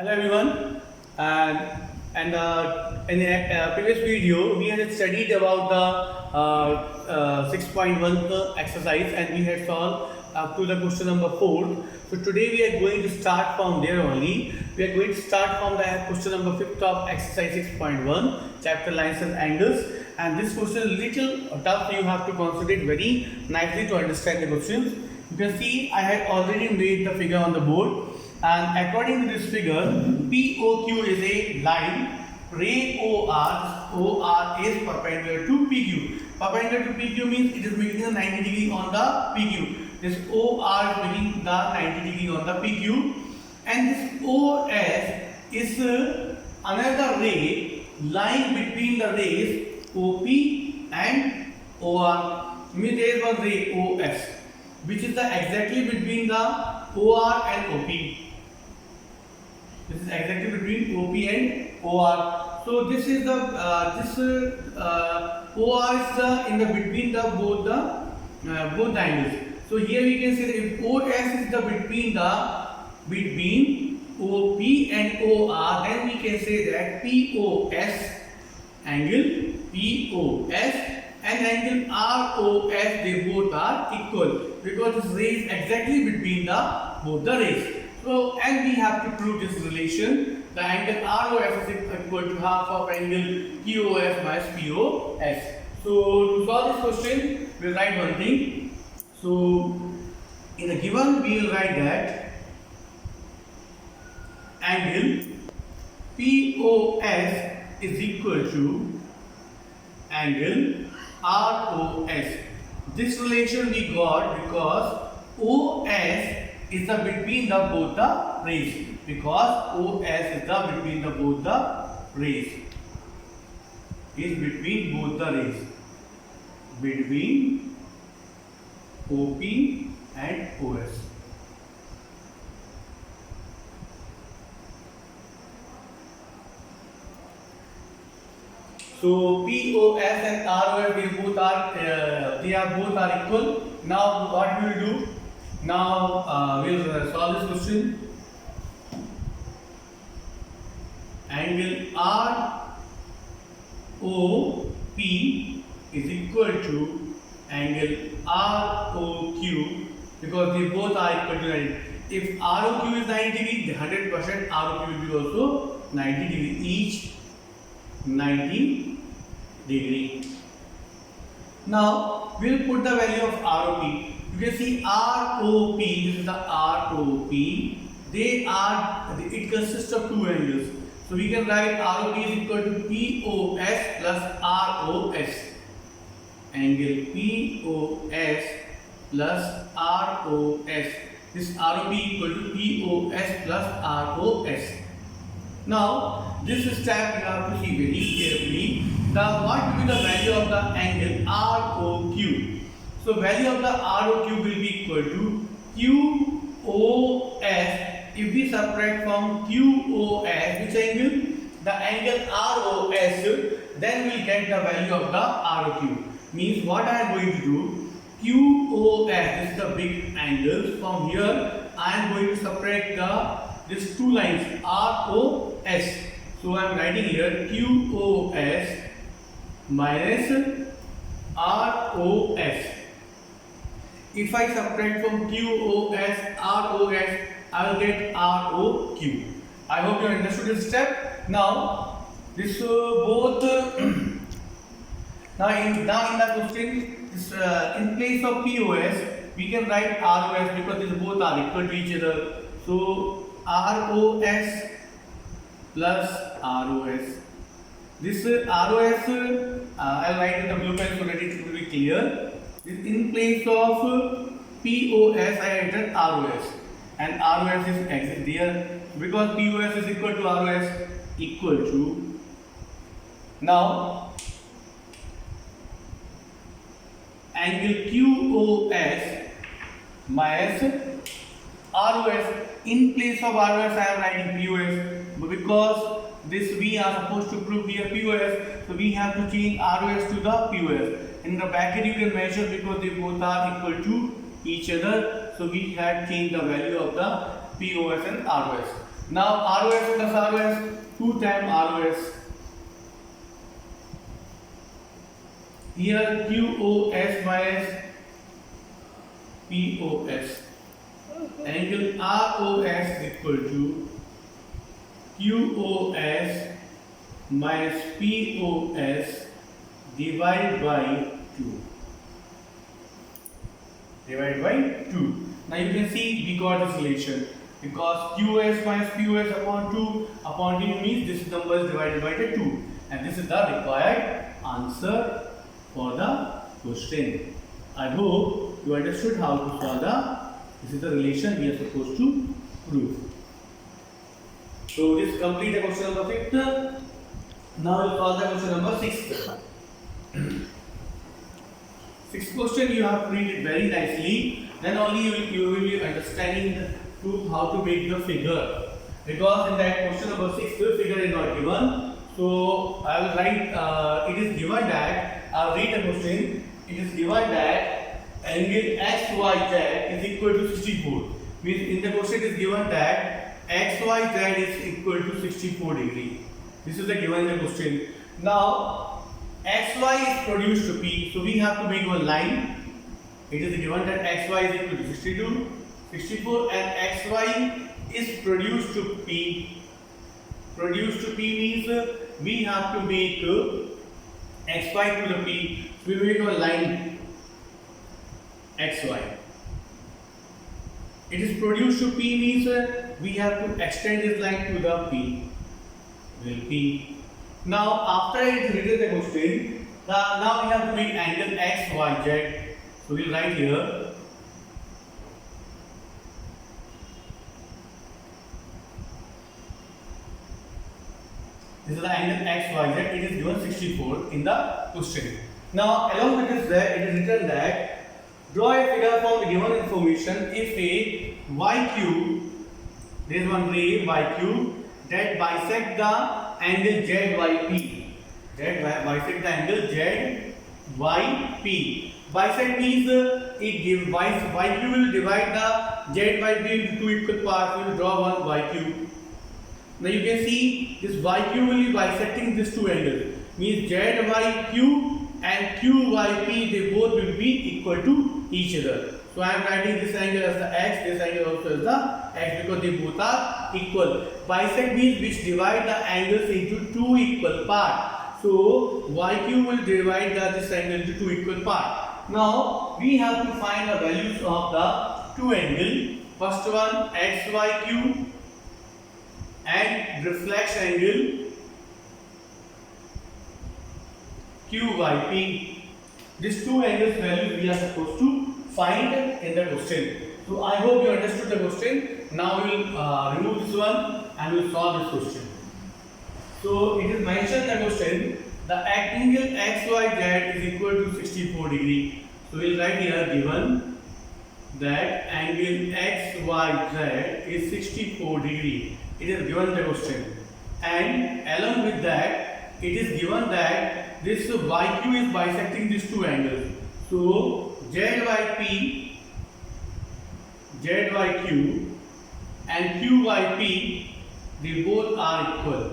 Hello everyone, and in a previous video we had studied about the 6.1 exercise and we had solved up to the question number 4. So today we are going to start from there only. We are going to start from the question number 5 of exercise 6.1, chapter lines and angles. And this question is little tough. You have to concentrate very nicely to understand the questions. You can see I had already made the figure on the board. And according to this figure, POQ is a line, ray OR is perpendicular to PQ. Perpendicular to PQ means it is making a 90 degree on the PQ. This OR is making the 90 degree on the PQ. And this OS is another ray lying between the rays OP and OR. Means there is one ray OS, which is exactly between the OR and OP. This is exactly between OP and OR. So this is the OR is in the between the both the angles. So here we can say that if OS is the between OP and OR, then we can say that POS and angle ROS, they both are equal because this ray is exactly between both the rays. So, and we have to prove this relation. The angle ROS is equal to half of angle QOS minus POS. So, to solve this question, we will write one thing. So, in the given, we will write that angle POS is equal to angle ROS. This relation we got because OS is the between the both the rays, because OS is the between the both the rays, is between both the rays, between OP and OS. So POS and ROS, they are both are equal. Now what we will do? Now we will solve this question. Angle ROP is equal to angle ROQ because they both are equal to 90. If ROQ is 90 degree, 100% ROQ will be also 90 degree, each 90 degree. Now we will put the value of ROP. You can see ROP, this is the ROP, it consists of two angles. So we can write ROP is equal to POS plus ROS. Angle POS plus ROS. This ROP equal to POS plus ROS. Now this step you have to see very carefully. What will be the value of the angle ROQ? So value of the ROQ will be equal to QOS. If we subtract from QOS, which angle? The angle ROS, then we will get the value of the ROQ. Means what I am going to do, QOS, this is the big angle. From here, I am going to subtract these two lines, ROS. So I am writing here QOS minus ROS. If I subtract from QOS, ROS, I will get ROQ. I hope you understood this step. Now, this both. Now in the question, this, in place of POS, we can write ROS because these both are equal to each other. So ROS plus ROS. This ROS, I will write in the blue pen so that it will be clear. In place of POS, I entered ROS, and ROS is exit there because POS is equal to ROS equal to. Now angle QOS minus ROS. In place of ROS, I am writing POS, but because this we are supposed to prove here POS, so we have to change ROS to the POS. In the bracket you can measure because they both are equal to each other, so we had changed the value of the POS and ROS. Now ROS plus ROS, 2 times ROS. Here QOS minus POS. Angle ROS is equal to QOS minus POS divided by 2. Divided by 2. Now you can see we got this relation because QOS minus POS upon 2 upon 2 means this number is divided by the 2, and this is the required answer for the question. I hope you understood how to solve this is the relation we are supposed to prove. So this complete the question number 5th. Now we'll solve the question number 6th. Sixth question you have to read it very nicely. Then only you will be understanding the truth how to make the figure. Because in that question number 6, the figure is not given. So I will write. It is given that I'll read the question. It is given that angle XYZ is equal to 64. Means in the question it is given that XYZ is equal to 64 degree. This is the given in the question. Now XY is produced to P, so we have to make one line. It is given that XY is equal to 62, 64, and XY is produced to P. Produced to P means we have to make XY to the P. So we make one line XY. It is produced to P means we have to extend this line to the P. Will P. Now after it is written the question, now we have to make angle XYZ. So we will write here this is the angle XYZ. It is given 64 in the question. Now along with this it is written that draw a figure from the given information if a YQ, there is one ray YQ that bisect the angle ZYP. That bisect the angle ZYP. Bisect means it gives YQ will divide the ZYP into two equal parts. We will draw one YQ. Now you can see this YQ will be bisecting these two angles. Means ZYQ and QYP, they both will be equal to each other. So I am writing this angle as the X, this angle also as the X because they both are equal. Bisect means which divide the angles into two equal parts. So YQ will divide this angle into two equal parts. Now we have to find the values of the two angles. First one XYQ and reflex angle QYP. These two angles values we are supposed to find in the question. So I hope you understood the question. Now we will remove this one and we will solve this question. So it is mentioned in the question the angle XYZ is equal to 64 degree. So we will write here given that angle XYZ is 64 degree. It is given in the question. And along with that it is given that this YQ is bisecting these two angles. So ZYP, ZYQ and QYP, they both are equal.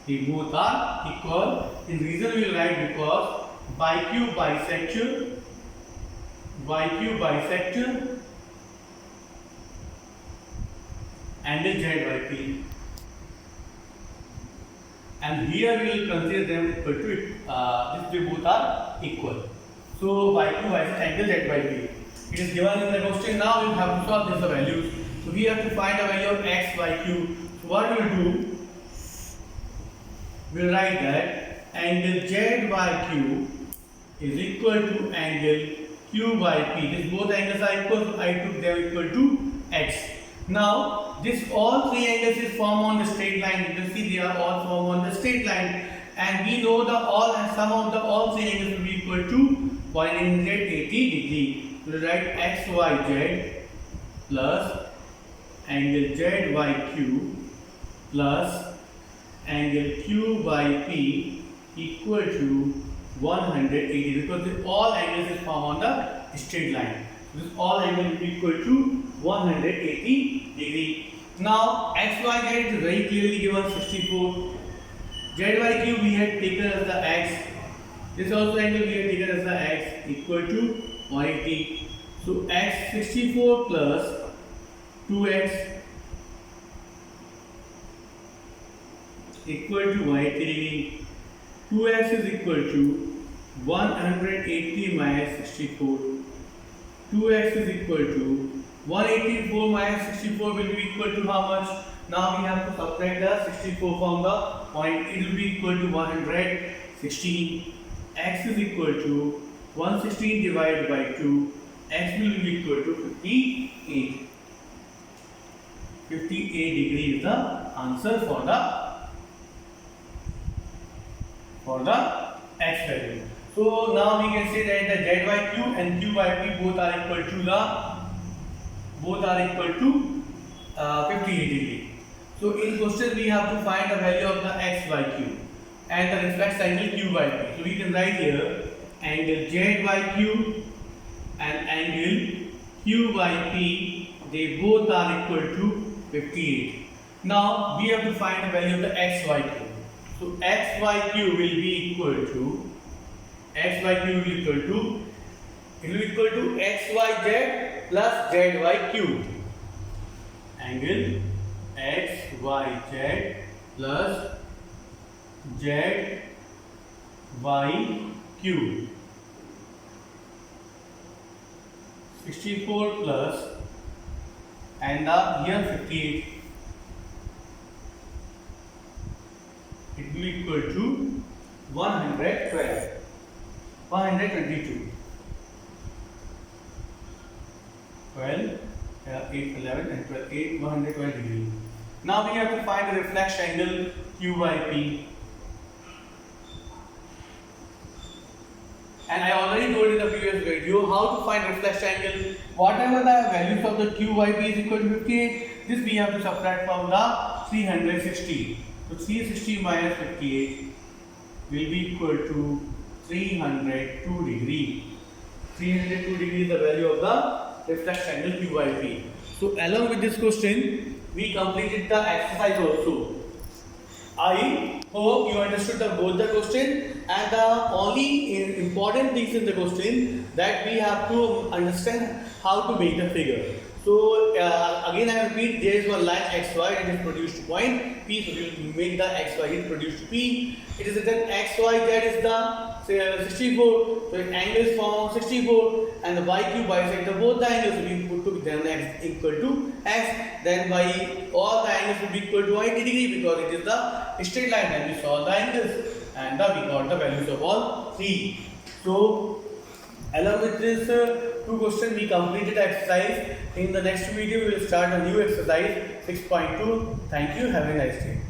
They both are equal. In reason we will write because YQ bisector angle ZYP. And here we will consider them equal to this. They both are equal. So YQ bisect angle ZYP. It is given in the question. Now we have to solve these values. So we have to find the value of XYQ. So what we will do? We will write that angle ZYQ is equal to angle QYP. These both angles are equal. So I took them equal to X. Now this all three angles is formed on the straight line. You can see they are all formed on the straight line, and we know the sum of the all three angles will be equal to 180 degree. We will write XYZ plus angle ZYQ plus angle QYP equal to 180 because all angles is formed on the straight line. This all angle will be equal to 180 degree. Now x y z is very clearly given 64. Z y cube we had taken as the x. This also angle we had taken as the x equal to 180. So x 64 plus 2x equal to 180 degree. 2x is equal to 180 minus 64. 2x is equal to 184 minus 64 will be equal to how much? Now we have to subtract the 64 from the point. It will be equal to 116. X is equal to 116 divided by 2. X will be equal to 58. 58 degree is the answer for the x value. So now we can say that the zyq and qyp both are equal to 58 degree. So in question we have to find the value of the x by q and the reflex angle q by p. So we can write here angle z by q and angle q by p, they both are equal to 58. Now we have to find the value of the x by q. So x by q will be equal to x will equal to xyz plus zyq. Angle xyz plus zyq. 64 plus and here 58. It will equal to 122. 12, 8, 11 and 12, 8, 112 degree. Now we have to find the reflex angle Q by P. And I already told in the previous video how to find reflex angle. Whatever the values of the Q by P is equal to 58, this we have to subtract from the 360. So 360 minus 58 will be equal to 302 degree. 302 degree is the value of the reflex angle Q by P. So along with this question, we completed the exercise also. I hope you understood both the question, and the only important things in the question that we have to understand how to make the figure. So again I repeat, there is one line xy and is produced to point P, so we will make the xy is produced to P. It is written xy, that is the 64, so angle is formed 64, and the yq bisect both the angles will be put to then x equal to x, then by all the angles will be equal to 90 degree because it is the straight line, and we saw the angles and we got the values of all three. So along with this two questions we completed the exercise. In the next video we will start a new exercise 6.2. Thank you, have a nice day.